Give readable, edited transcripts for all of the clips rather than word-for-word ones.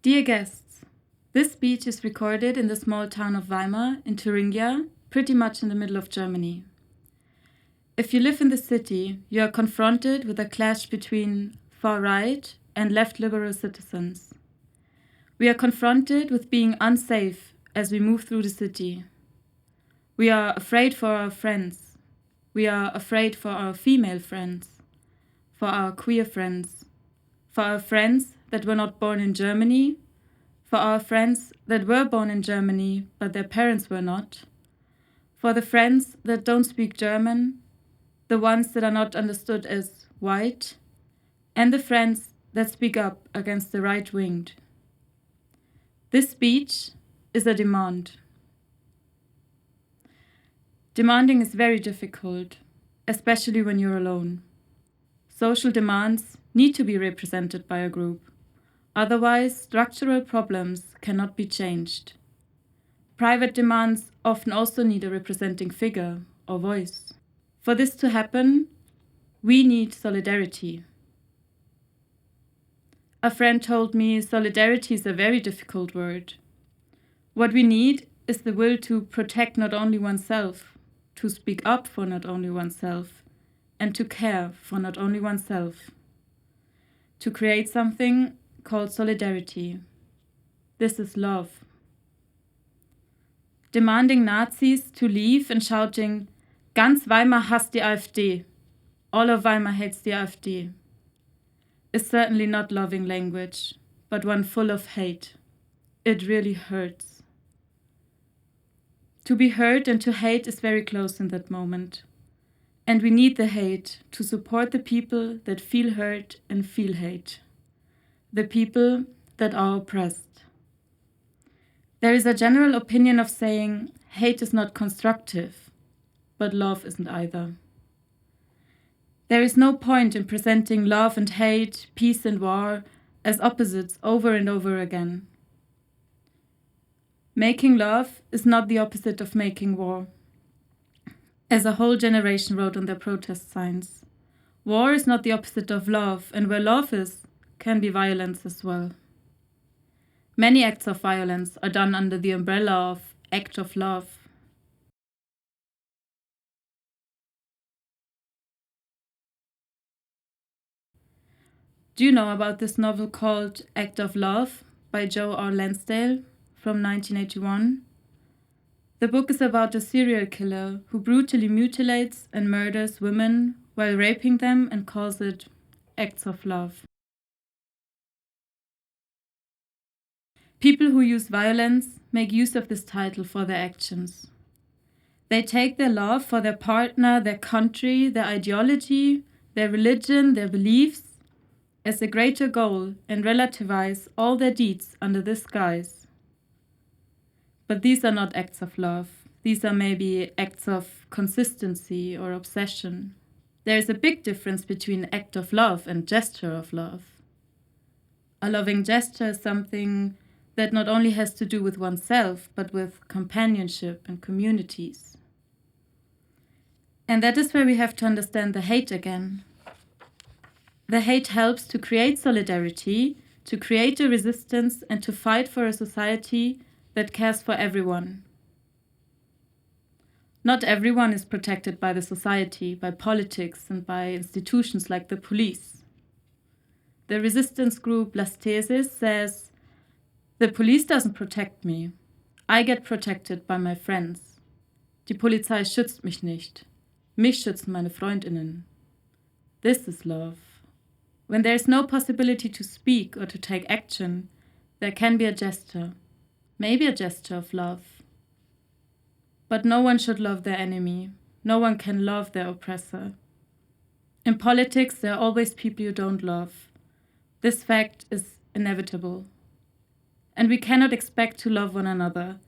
Dear guests, this speech is recorded in the small town of Weimar in Thuringia, pretty much in the middle of Germany. If you live in the city, you are confronted with a clash between far-right and left-liberal citizens. We are confronted with being unsafe as we move through the city. We are afraid for our friends. We are afraid for our female friends, for our queer friends, for our friends that were not born in Germany, for our friends that were born in Germany but their parents were not, for the friends that don't speak German, the ones that are not understood as white, and the friends that speak up against the right-winged. This speech is a demand. Demanding is very difficult, especially when you're alone. Social demands need to be represented by a group. Otherwise, structural problems cannot be changed. Private demands often also need a representing figure or voice. For this to happen, we need solidarity. A friend told me solidarity is a very difficult word. What we need is the will to protect not only oneself, to speak up for not only oneself, and to care for not only oneself. To create something called solidarity. This is love. Demanding Nazis to leave and shouting, "Ganz Weimar hasst die AfD," all of Weimar hates the AfD, is certainly not loving language, but one full of hate. It really hurts. To be hurt and to hate is very close in that moment. And we need the hate to support the people that feel hurt and feel hate. The people that are oppressed. There is a general opinion of saying hate is not constructive, but love isn't either. There is no point in presenting love and hate, peace and war as opposites over and over again. Making love is not the opposite of making war. As a whole generation wrote on their protest signs, war is not the opposite of love, and where love is, can be violence as well. Many acts of violence are done under the umbrella of act of love. Do you know about this novel called Act of Love by Jo R. Lansdale from 1981? The book is about a serial killer who brutally mutilates and murders women while raping them and calls it acts of love. People who use violence make use of this title for their actions. They take their love for their partner, their country, their ideology, their religion, their beliefs as a greater goal and relativize all their deeds under this guise. But these are not acts of love. These are maybe acts of consistency or obsession. There is a big difference between act of love and gesture of love. A loving gesture is something that not only has to do with oneself, but with companionship and communities. And that is where we have to understand the hate again. The hate helps to create solidarity, to create a resistance, and to fight for a society that cares for everyone. Not everyone is protected by the society, by politics, and by institutions like the police. The resistance group Lasthesis says, "The police doesn't protect me. I get protected by my friends. Die Polizei schützt mich nicht. Mich schützen meine Freundinnen." This is love. When there is no possibility to speak or to take action, there can be a gesture, maybe a gesture of love. But no one should love their enemy. No one can love their oppressor. In politics, there are always people you don't love. This fact is inevitable. And we cannot expect to love one another.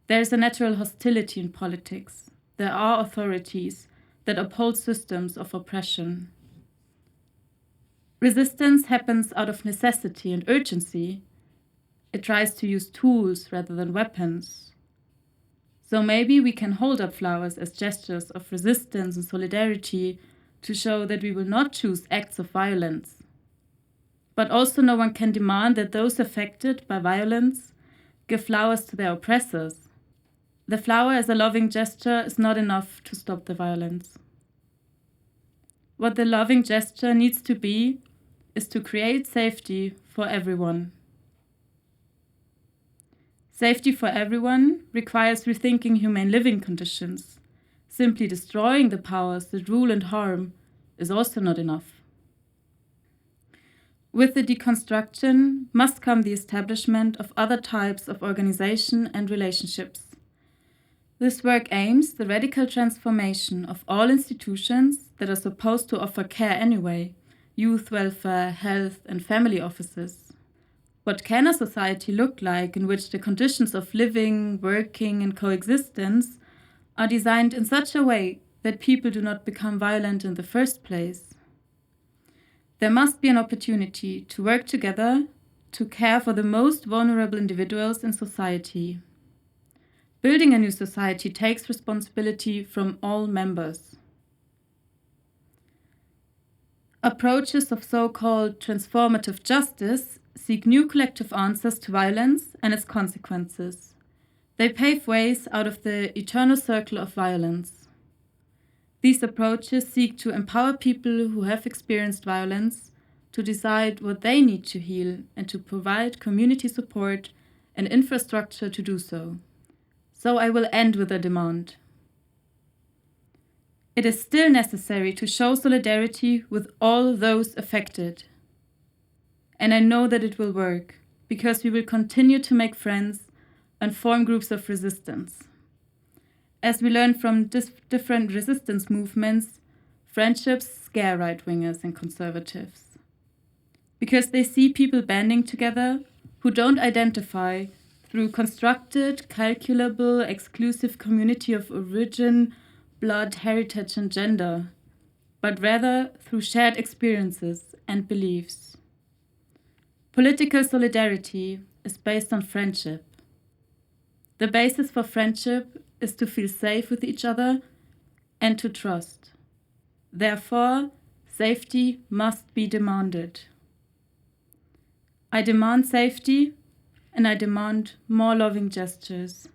There is a natural hostility in politics. There are authorities that uphold systems of oppression. Resistance happens out of necessity and urgency. It tries to use tools rather than weapons. So maybe we can hold up flowers as gestures of resistance and solidarity to show that we will not choose acts of violence. But also no one can demand that those affected by violence give flowers to their oppressors. The flower as a loving gesture is not enough to stop the violence. What the loving gesture needs to be is to create safety for everyone. Safety for everyone requires rethinking humane living conditions. Simply destroying the powers that rule and harm is also not enough. With the deconstruction must come the establishment of other types of organization and relationships. This work aims the radical transformation of all institutions that are supposed to offer care anyway, youth welfare, health, and family offices. What can a society look like in which the conditions of living, working, and coexistence are designed in such a way that people do not become violent in the first place? There must be an opportunity to work together to care for the most vulnerable individuals in society. Building a new society takes responsibility from all members. Approaches of so-called transformative justice seek new collective answers to violence and its consequences. They pave ways out of the eternal circle of violence. These approaches seek to empower people who have experienced violence to decide what they need to heal and to provide community support and infrastructure to do so. So I will end with a demand. It is still necessary to show solidarity with all those affected. And I know that it will work, because we will continue to make friends and form groups of resistance. As we learn from different resistance movements, friendships scare right-wingers and conservatives. Because they see people banding together who don't identify through constructed, calculable, exclusive community of origin, blood, heritage, and gender, but rather through shared experiences and beliefs. Political solidarity is based on friendship. The basis for friendship is to feel safe with each other and to trust. Therefore, safety must be demanded. I demand safety, and I demand more loving gestures,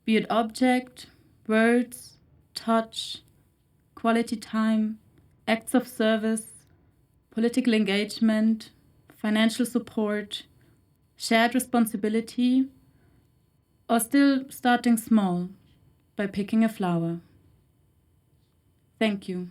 be it object, words, touch, quality time, acts of service, political engagement, financial support, shared responsibility, or still starting small by picking a flower. Thank you.